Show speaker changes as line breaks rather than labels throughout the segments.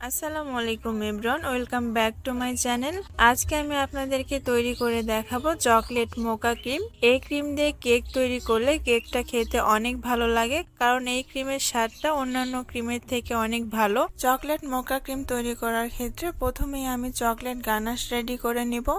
আসসালামু আলাইকুম everyone, welcome back to my channel. আজকে আমি আপনাদেরকে তৈরি করে দেখাবো চকলেট মোকা ক্রিম। এই ক্রিম দিয়ে কেক তৈরি করলে কেকটা খেতে অনেক ভালো লাগে, কারণ এই ক্রিমের স্বাদটা অন্যান্য ক্রিমের থেকে অনেক ভালো। চকলেট মোকা ক্রিম তৈরি করার ক্ষেত্রে প্রথমেই আমি চকলেট গানাশ রেডি করে নিব।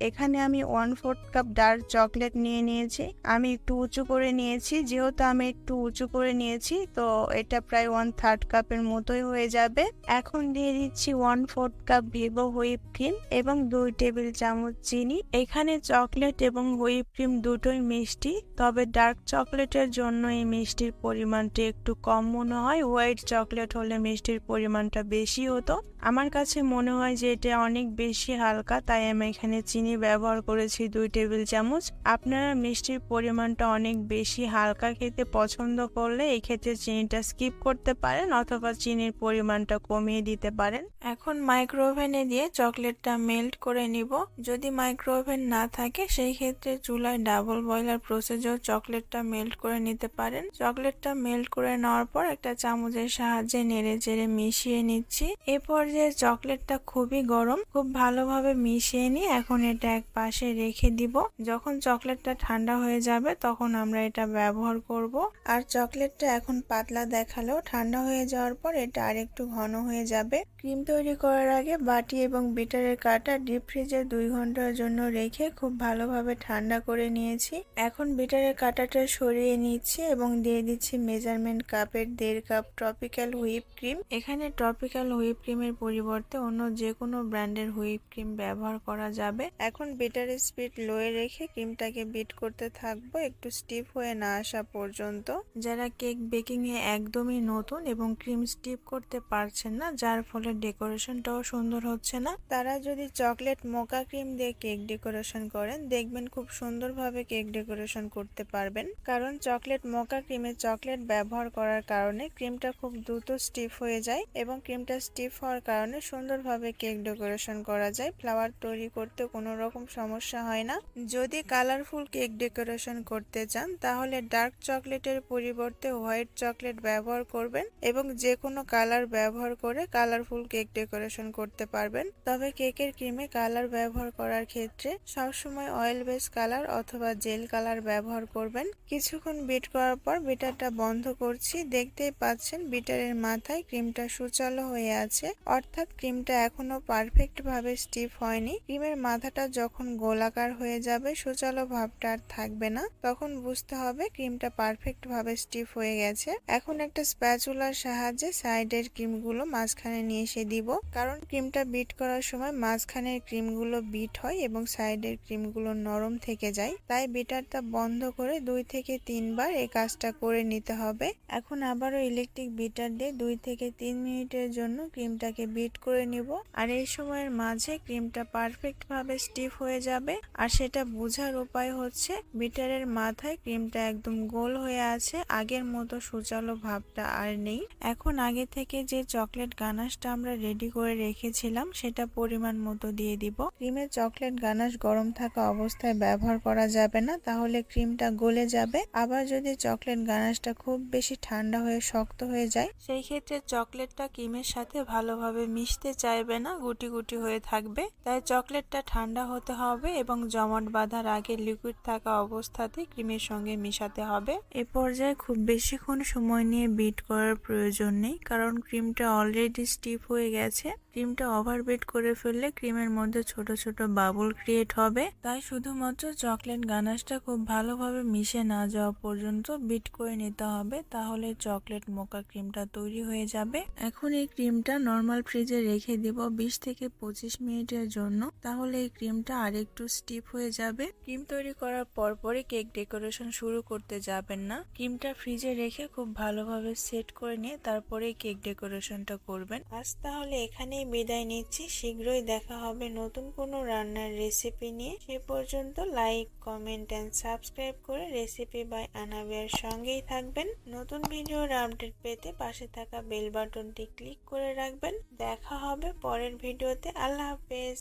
এখানে আমি 1/4 কাপ ডার্ক চকলেট নিয়ে নিয়েছি। আমি একটু উঁচু করে নিয়েছি, যেহেতু আমি একটু উঁচু করে নিয়েছি তো এটা প্রায় 1/3 কাপের মতোই হয়ে যাবে। এখন দিয়ে দিচ্ছি 1/4 কাপ ভিভো হুইপ ক্রিম এবং 2 টেবিল চামচ চিনি। এখানে চকলেট এবং হুইপ ক্রিম দুটোই মিষ্টি, তবে ডার্ক চকলেটের জন্য এই মিষ্টির পরিমাণটা একটু কম মনে হয়। হোয়াইট চকলেট হলে মিষ্টির পরিমাণটা বেশি হতো। আমার কাছে মনে হয় যে এটা অনেক বেশি হালকা, তাই আমি এখানে চিনি ব্যবহার করেছি 2 টেবিল চামচ। আপনারা মিষ্টির পরিমাণটা অনেক বেশি হালকা খেতে পছন্দ করলে এই ক্ষেত্রে চিনিটা স্কিপ করতে পারেন অথবা চিনির পরিমাণটা কমিয়ে দিতে পারেন।
এখন মাইক্রো ওভেনে দিয়ে চকলেটটা মেল্ট করে নিব। যদি মাইক্রো ওভেন না থাকে সেই ক্ষেত্রে চুলায় ডাবল বয়লার প্রসেসেও চকলেটটা মেল্ট করে নিতে পারেন। চকলেটটা মেল্ট করে নেওয়ার পর একটা চামচের সাহায্যে নেড়ে চেড়ে মিশিয়ে নিচ্ছি। এরপর যে চকলেটটা খুবই গরম, খুব ভালোভাবে মিশিয়ে নিয়ে এখন এটা এক পাশে রেখে দিব। যখন চকলেটটা ঠান্ডা হয়ে যাবে তখন আমরা এটা ব্যবহার করব। আর চকলেটটা এখন পাতলা দেখালেও ঠান্ডা হয়ে যাওয়ার পর এটা আরেকটু ঘন হয়ে যাবে। ক্রিম তৈরি করার আগে বাটি এবং বিটারের কাটা ডিপ ফ্রিজে 2 ঘন্টার জন্য রেখে খুব ভালোভাবে ঠান্ডা করে নিয়েছি। এখন বিটারের কাটাটা সরিয়ে নিচ্ছি এবং দিয়ে দিচ্ছি মেজারমেন্ট কাপের 1.5 কাপ ট্রপিক্যাল হুইপ ক্রিম। এখানে ট্রপিক্যাল হুইপ ক্রিমের পরিবর্তে অন্য যে কোনো ব্র্যান্ডের হুইপ ক্রিম ব্যবহার করা যাবে। এখন বিটারের স্পিড লোয়ে রেখে ক্রিমটাকে বিট করতে থাকবো একটু স্টিফ হয়ে না আসা পর্যন্ত। যারা কেক বেকিং এ একদমই নতুন এবং ক্রিম স্টিফ করতে পারছেন না, যার ফলে ডেকোরেশনটাও সুন্দর হচ্ছে না, তারা যদি চকলেট মোকা ক্রিম দিয়ে কেক ডেকোরেশন করেন দেখবেন খুব সুন্দরভাবে কেক ডেকোরেশন করতে পারবেন। কারণ চকলেট মোকা ক্রিমে চকলেট ব্যবহার করার কারণে ক্রিমটা খুব দ্রুত স্টিফ হয়ে যায় এবং ক্রিমটা স্টিফ হওয়ার কারণে সুন্দরভাবে কেক ডেকোরেশন করা যায়। ফ্লাওয়ার তৈরি করতে কোনো রকম সমস্যা হয় না। যদি কালারফুল কেক ডেকোরেশন করতে চান তাহলে ডার্ক চকলেটের পরিবর্তে হোয়াইট চকলেট ব্যবহার করবেন এবং যে কোনো কালার ব্যবহার করে কালারফুল কেক ডেকোরেশন করতে পারবেন। তবে কেকের ক্রিমে কালার ব্যবহার করার ক্ষেত্রে সবসময় অয়েল বেস কালার অথবা জেল কালার ব্যবহার করবেন। কিছুক্ষণ বিট করার পর বিটারটা বন্ধ করছি। দেখতেই পাচ্ছেন বিটারের মাথায় ক্রিমটা সুচালো হয়ে আছে, অর্থাৎ ক্রিমটা এখনো পারফেক্ট ভাবে স্টিফ হয়নি। ক্রিমের মাথাটা যখন গোলাকার হয়ে যাবে, সুচালো ভাবটা আর থাকবে না, তখন বুঝতে হবে ক্রিমটা পারফেক্ট ভাবে স্টিফ হয়ে গেছে। এখন একটা স্প্যাচুলার সাহায্যে সাইডের ক্রিমগুলো মাঝখানে নিয়ে এসে দিব, কারণ ক্রিমটা বিট করার সময় মাঝখানের ক্রিমগুলো বিট হয় এবং সাইডের ক্রিমগুলো নরম থেকে যায়। তাই বিটারটা বন্ধ করে 2 থেকে 3 বার এই কাজটা করে নিতে হবে। এখন আবারও ইলেকট্রিক বিটার দিয়ে 2 থেকে 3 মিনিটের জন্য ক্রিমটাকে বিট করে নিব। আর এই সময়ের মাঝে ক্রিমটা পারফেক্ট ভাবে স্টিফ হয়ে যাবে। আর সেটা বোঝার উপায় হচ্ছে বিটারের মাথায় ক্রিমটা একদম গোল হয়ে আছে, আগের মতো সুচালো ভাবটা আর নেই। এখন আগে থেকে যে চকলেট গানাশটা আমরা রেডি করে রেখেছিলাম সেটা পরিমাণ মতো দিয়ে দিব। ক্রিমের চকলেট গানাশ গরম থাকা অবস্থায় ব্যবহার করা যাবে না, তাহলে ক্রিমটা গলে যাবে। আবার যদি চকলেট গানাশটা খুব বেশি ঠান্ডা হয়ে শক্ত হয়ে যায় সেই ক্ষেত্রে চকলেটটা ক্রিমের সাথে ভালোভাবে মিশতে চাইবে না, গুটি গুটি হয়ে থাকবে। তাই চকলেটটা ঠান্ডা হতে হবে এবং জমাট বাঁধার আগে লিকুইড থাকা অবস্থাতে ক্রিমের সঙ্গে মিশাতে হবে। এ পর্যায়ে খুব বেশিক্ষণ সময় নিয়ে বিট করার প্রয়োজন নেই, কারণ ক্রিমটা অলরেডি স্টিফ হয়ে গেছে। ক্রিমটা ওভার বিট করে ফেললে ক্রিমের মধ্যে ছোট ছোট বাবল ক্রিয়েট হবে। তাই শুধুমাত্র চকলেট গানাশটা খুব ভালোভাবে মিশে না যাওয়া পর্যন্ত বিট করে নিতে হবে, তাহলে চকলেট মোকা ক্রিমটা তৈরি হয়ে যাবে। এখন এই ক্রিমটা নর্মাল ফ্রিজে রেখে দিব 20 থেকে 25 মিনিটের জন্য, তাহলে এই ক্রিমটা আরেকটু স্টিফ হয়ে যাবে। ক্রিম তৈরি করার পরপরই কেক ডেকোরেশন শুরু করতে যাবেন না। ক্রিমটা ফ্রিজে রেখে খুব ভালোভাবে সেট করে নিয়ে তারপরে কেক ডেকোরেশনটা করবেন। আজ তাহলে এখানেই বিদায় নিচ্ছি। শীঘ্রই দেখা হবে নতুন কোনো রান্নার রেসিপি নিয়ে। সে পর্যন্ত লাইক, কমেন্ট এন্ড সাবস্ক্রাইব করে রেসিপি বাই আনাবিয়ার সঙ্গেই থাকবেন। নতুন ভিডিওর আপডেট পেতে পাশে থাকা বেল বাটনটি ক্লিক করে রাখবেন। দেখা হবে পরের ভিডিওতে। আল্লাহ হাফেজ।